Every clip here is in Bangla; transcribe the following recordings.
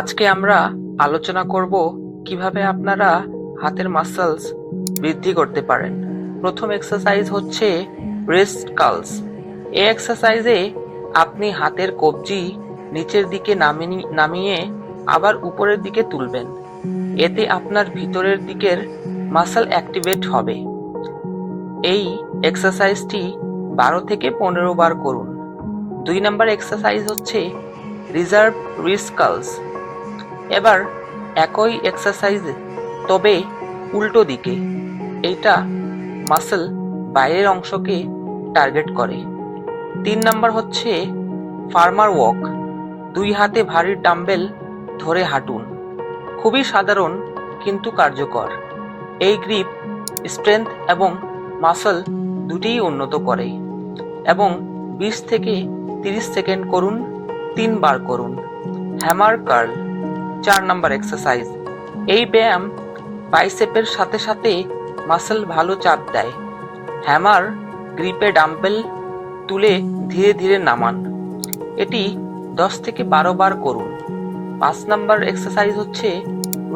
আজকে আমরা আলোচনা করব কিভাবে আপনারা হাতের মাসলস বৃদ্ধি করতে পারেন। প্রথম এক্সারসাইজ হচ্ছে রিস্ট কার্লস। এই এক্সারসাইজে আপনি হাতের কবজি নিচের দিকে নামিয়ে আবার উপরের দিকে তুলবেন। এতে আপনার ভিতরের দিকের মাসল অ্যাক্টিভেট হবে। এই এক্সারসাইজটি 12 থেকে 15 বার করুন। 2 নম্বর এক্সারসাইজ হচ্ছে রিজার্ভ রিস্ট কার্লস। এবার একই এক্সারসাইজ তবে উল্টো দিকে। এইটা মাসল বাইরের অংশকে টার্গেট করে। 3 নম্বর হচ্ছে ফার্মার ওয়াক। 2 হাতে ভারী ডাম্বেল ধরে হাঁটুন। খুবই সাধারণ কিন্তু কার্যকর। এই গ্রিপ স্ট্রেংথ এবং মাসল দুটিই উন্নত করে এবং 20 থেকে 30 সেকেন্ড করুন, 3 বার করুন। হ্যামার কার্ল 4 নম্বর এক্সারসাইজ। এই ব্যায়াম বাইসেপের সাথে সাথে মাসল ভালো চাপ দেয়। হ্যামার গ্রিপে ডাম্বেল তুলে ধীরে ধীরে নামান। এটি 10 থেকে 12 বার করুন। 5 নম্বর এক্সারসাইজ হচ্ছে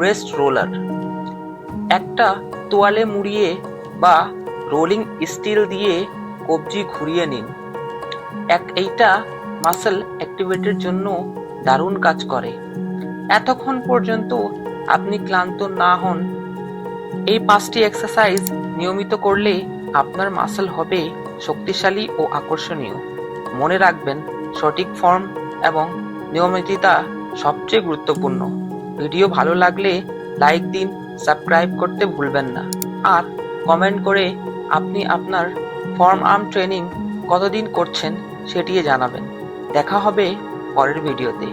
রেস্ট রোলার। একটা তোয়ালে মুড়িয়ে বা রোলিং স্টিল দিয়ে কবজি ঘুরিয়ে নিন। এইটা মাসল অ্যাক্টিভেটের জন্য দারুণ কাজ করে। এতক্ষণ পর্যন্ত আপনি ক্লান্ত না হন। এই 5টি এক্সারসাইজ নিয়মিত করলে আপনার মাসল হবে শক্তিশালী ও আকর্ষণীয়। মনে রাখবেন, সঠিক ফর্ম এবং নিয়মিততা সবচেয়ে গুরুত্বপূর্ণ। ভিডিও ভালো লাগলে লাইক দিন, সাবস্ক্রাইব করতে ভুলবেন না, আর কমেন্ট করে আপনি আপনার ফর্ম আর্ম ট্রেনিং কতদিন করছেন সেটি জানাবেন। দেখা হবে পরের ভিডিওতে।